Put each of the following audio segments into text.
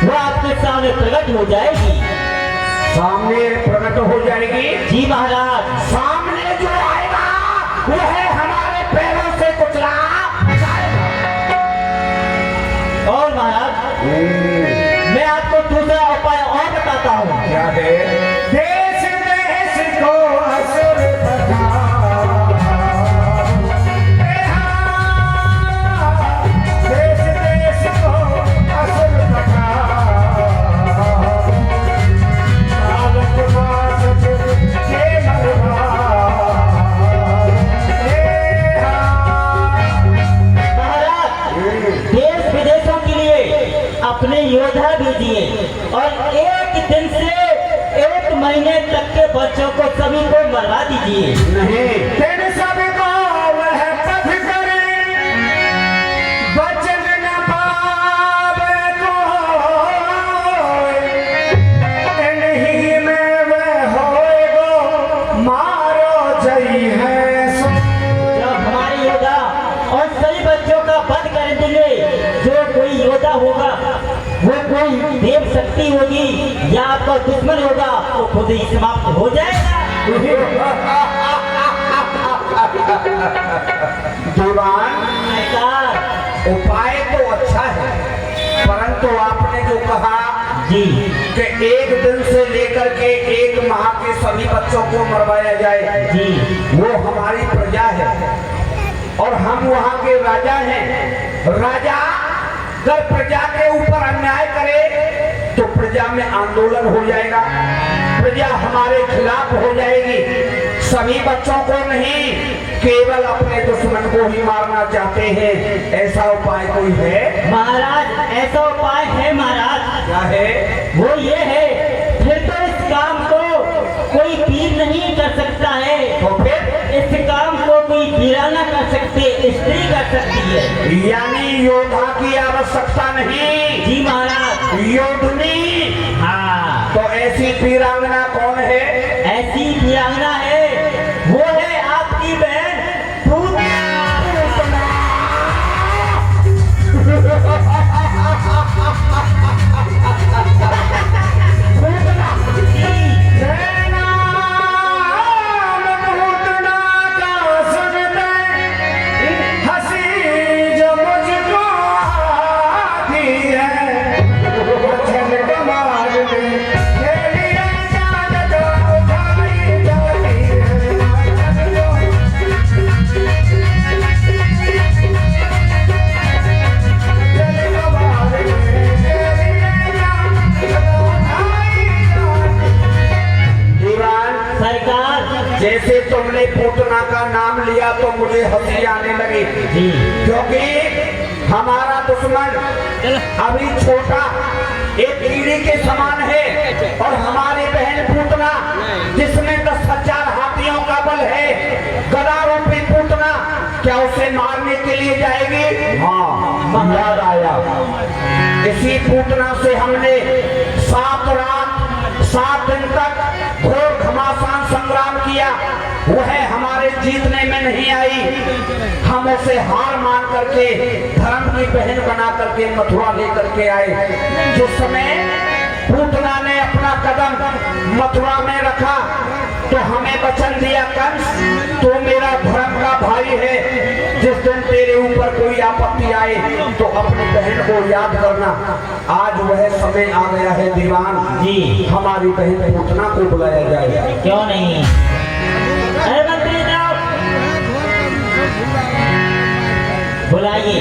वो आपके सामने प्रकट हो जाएगी। सामने प्रकट हो जाएगी? जी महाराज। सामने जो आएगा वो है हमारे पैरों से कुचला जाएगा। और महाराज मैं आपको दूसरा उपाय और बताता हूँ। क्या है? देश देश को असुर बना, देश देश को असुर बना, सालक मास के मरवा। महाराज देश विदेशों के लिए अपने योद्धा भेजिए और एक दिन से एक महीने तक के बच्चों को सभी को मरवा दीजिए। नहीं, तेरे सभी को वह पथ करे, बचन न पावे कोई, इन्हीं में वह होएगो मारो जई है सो। जब हमारे योद्धा और सभी बच्चों का वध कर देंगे, जो कोई योद्धा होगा वो कोई देव शक्ति होगी या आपका दुश्मन होगा वो खुद ही समाप्त हो जाएगा। दीवान, सरकार। उपाय तो अच्छा है, परंतु आपने जो कहा जी कि एक दिन से लेकर के एक माह के सभी बच्चों को मरवाया जाए, जी वो हमारी प्रजा है और हम वहाँ के राजा हैं। राजा अगर प्रजा के ऊपर अन्याय करे तो प्रजा में आंदोलन हो जाएगा, प्रजा हमारे खिलाफ हो जाएगी। सभी बच्चों को नहीं, केवल अपने दुश्मन को ही मारना चाहते हैं। ऐसा उपाय कोई है? महाराज ऐसा उपाय है महाराज। क्या है? वो ये है, फिर तो इस काम को कोई पीर नहीं कर सकता है, तो फिर इस काम को कोई वीराना कर सकती है, स्त्री कर सकती है। यानी योद्धा की आवश्यकता नहीं? जी महाराज। योधनी। हाँ, तो ऐसी वीरांगना कौन है? ऐसी वीरांगना है, वो है आपकी बहन पूतना। जैसे तुमने पूतना का नाम लिया तो मुझे हंसी आने लगी, क्योंकि हमारा दुश्मन अभी छोटा एक कीड़ी के समान है और हमारी बहन पूतना जिसमें 10,000 हाथियों का बल है, गदा रूपी पूतना, क्या उसे मारने के लिए जाएगी? हाँ, याद आया। इसी पूतना से हमने 7 रात 7 दिन तक घोर घमासान संग्राम किया, वह हमारे जीतने में नहीं आई। हम उसे हार मान करके धर्म की बहन बना करके मथुरा लेकर के आए। जिस समय पूतना ने अपना कदम मथुरा में रखा तो हमें वचन दिया, कंस तो मेरा धर्म का भाई है, जिस दिन तेरे ऊपर कोई आपत्ति आए तो अपनी बहन को याद करना। आज वह समय आ गया है दीवान जी, हमारी बहन पूतना को बुलाया जाए। क्यों नहीं? अरे मंत्री साहब बुलाइए।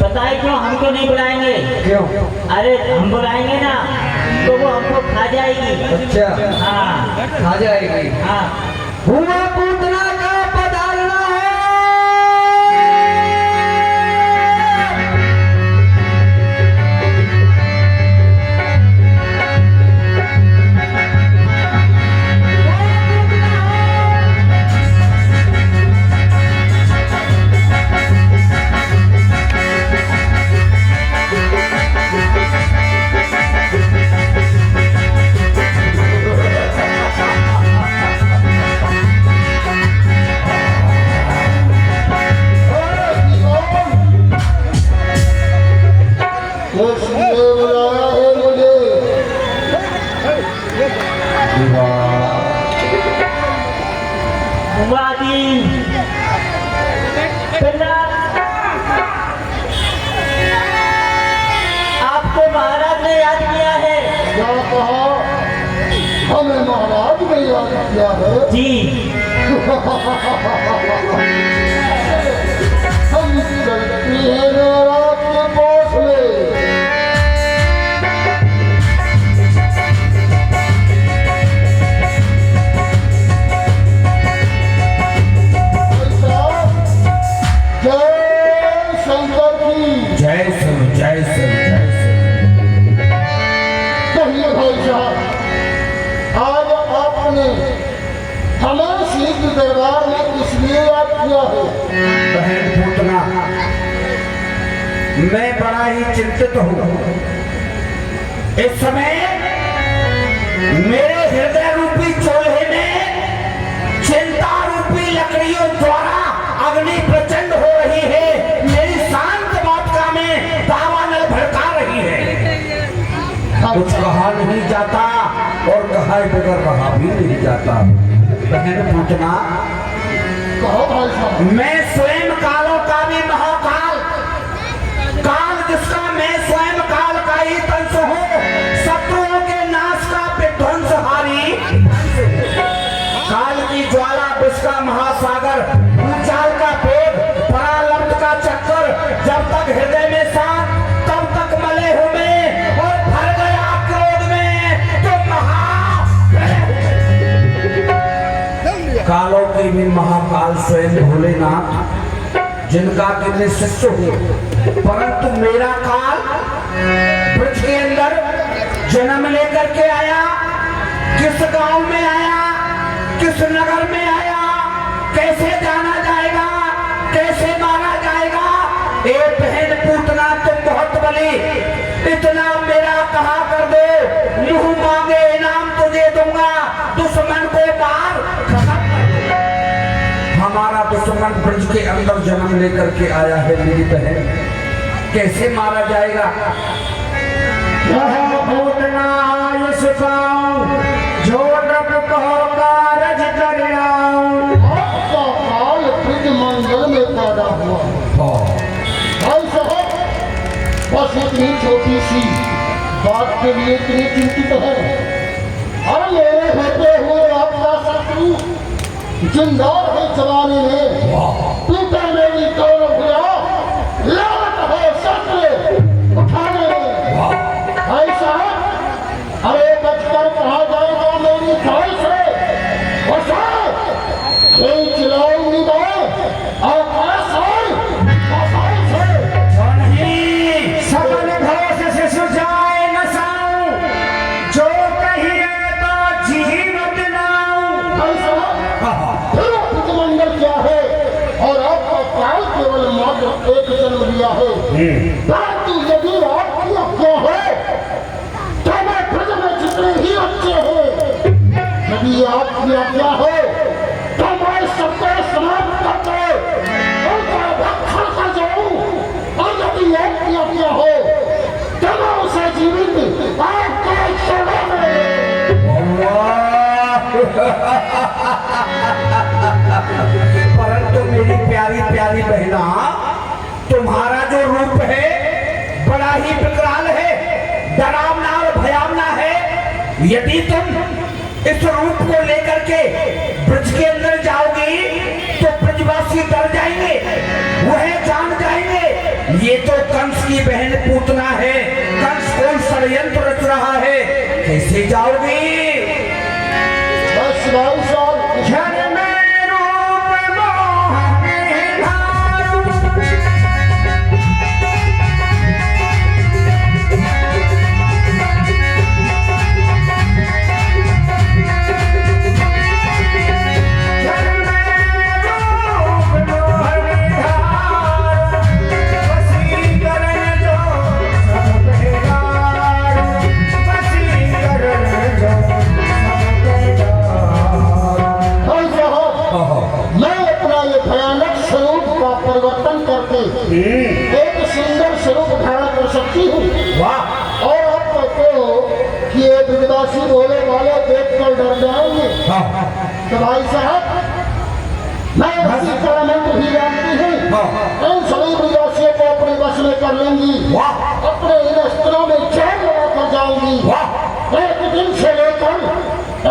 पता है क्यों हमको नहीं बुलाएंगे? क्यों? अरे हम बुलाएंगे ना तो वो हमको खा जाएगी। अच्छा, हाँ खा जाएगी। हाँ। हुआ पूतना का पधारना है। उसने बुलाया वादी आपको महाराज ने याद किया है। क्या कहा? हमें महाराज ने याद किया है। जी हम चलते हैं महाराज के पास में। जय शंकर की जय शिव जय शिव जय शिव। कहिए भाई साहब, आज आपने हमें श्री के दरबार में इसलिए याद किया है। बहन पूतना, मैं बड़ा ही चिंतित हूँ। इस समय मेरे हृदय रूपी चूल्हे में चिंता रूपी लकड़ियों द्वारा अग्नि प्रचंड हो रही है। मेरी शांत मात्रा में दावानल भड़का रही है। कुछ कहा नहीं जाता और कहा बगैर रहा भी नहीं जाता। बहन पूतना, कहो भाई साहब। मैं स्वयं कालों का भी महाकाल, काल जिसका मैं स्वयं काल का ही तंस हूँ, शत्रुओं के नाश का विध्वंसहारी, काल की ज्वाला, विष का महासागर, भूचाल का पेट, परालब्ध का चक्कर, जब तक हृदय में सांप तब तक मले हूँ मैं, और भर गया क्रोध में तो कालों के भी महाकाल स्वयं भोलेनाथ, जिनका कि मैं शिष्य हूँ। परंतु मेरा काल ब्रज के अंदर जन्म लेकर के आया। किस गांव में आया, किस नगर में आया, कैसे जाना जाएगा, कैसे मारा जाएगा। ए बहन पूतना, तुम बहुत बली, इतना मेरा कहा कर दो, मुंह मांगे इनाम तुझे दूंगा। दुश्मन को मार, हमारा दुश्मन ब्रज के अंदर जन्म लेकर के आया है मेरी बहन, कैसे मारा जाएगा। भूतना यश पाऊं, जो रब कहो कारज कर आऊं। आपका काल ब्रज मंगल में पैदा हुआ। भाई साहब, बस इतनी छोटी सी बात के लिए इतनी चिंतित है। और मेरे होते हुए आपका शत्रु जिंदा है जवानी में, टूटा मेरी कौन हुआ, लालत है शस्त्र उठाने में। भाई साहब, अरे बचकर कहा जाएगा मेरी थाल से, खींच लाऊंगी मैं आकाश से। सकल भरोसे से सुझाए न साऊं, जो कहिए तो जीवन लाऊं। भाई साहब, फिर मंगल क्या है, और आपका काल केवल मात्र एक जन्म लिया है। परंतु यदि आपकी आज्ञा है तो मैं ब्रज में जितने ही बच्चे हैं, यदि आपकी आज्ञा है तो मैं सबको समाप्त करके उनका भक्षण कर जाऊं, और यदि आपकी आज्ञा हो तो मैं उसे जीवित आपके चरणों में। परंतु मेरी प्यारी प्यारी बहना, तुम्हारा जो रूप है बड़ा ही विकराल है, डरावना और भयावना है। यदि तुम इस रूप को लेकर के ब्रज के अंदर जाओगी तो ब्रजवासी डर जाएंगे, वह जान जाएंगे ये तो कंस की बहन पूतना है, कंस कोई षड्यंत्र रच रहा है। कैसे जाओगी? बस भाई साहब, जन में रूप मोहन धारू, डर जाएंगे। हाँ तो भाई साहब मैं हसी कलामंद भी जानती हूँ, इन सभी विदेशियों को अपने वश में कर लेंगी, वाह अपने इन अस्त्रों में जान लगाकर जाऊंगी। वाह एक दिन से लेकर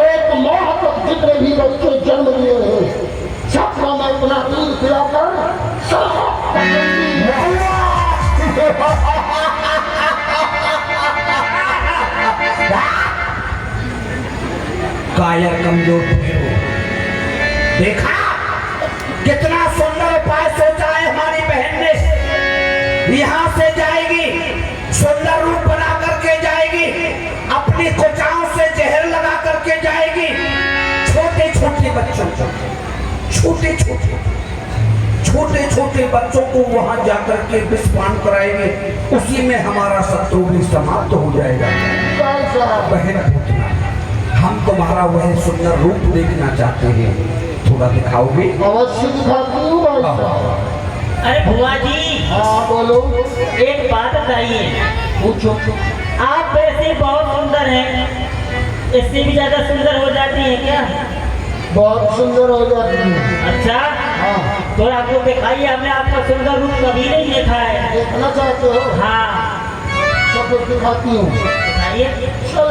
एक माह तक जितने भी बच्चे जन्म लिए हैं, सबका मैं अपना तीर पिलाकर सरहद कर दूंगी। कायर कमजोर देखा कितना सुंदर उपाय सोचा है हमारी बहन ने। यहाँ से जाएगी, सुंदर रूप बना करके जाएगी, अपनी कोचाओं से जहर लगा करके जाएगी। छोटे छोटे बच्चों को, छोटे छोटे बच्चों को वहां जाकर के विस्फान कराएंगे। उसी में हमारा शत्रु भी समाप्त हो जाएगा। बहन भूतना, हम तुम्हारा वह सुंदर रूप देखना चाहते हैं, थोड़ा दिखाओगे? अवश्य दिखाती हूँ भाई साहब। अरे बुआ जी, हाँ बोलो। एक बात बताइए। पूछो। आप वैसे बहुत सुंदर हैं, इससे भी ज्यादा सुंदर हो जाती हैं क्या? बहुत सुंदर हो जाती है। अच्छा, हाँ तो आपको दिखाइए, हमने आपका सुंदर रूप कभी नहीं देखा है। देखना चाहते हो? हाँ सब दिखाती हूँ। दिखाइए। चल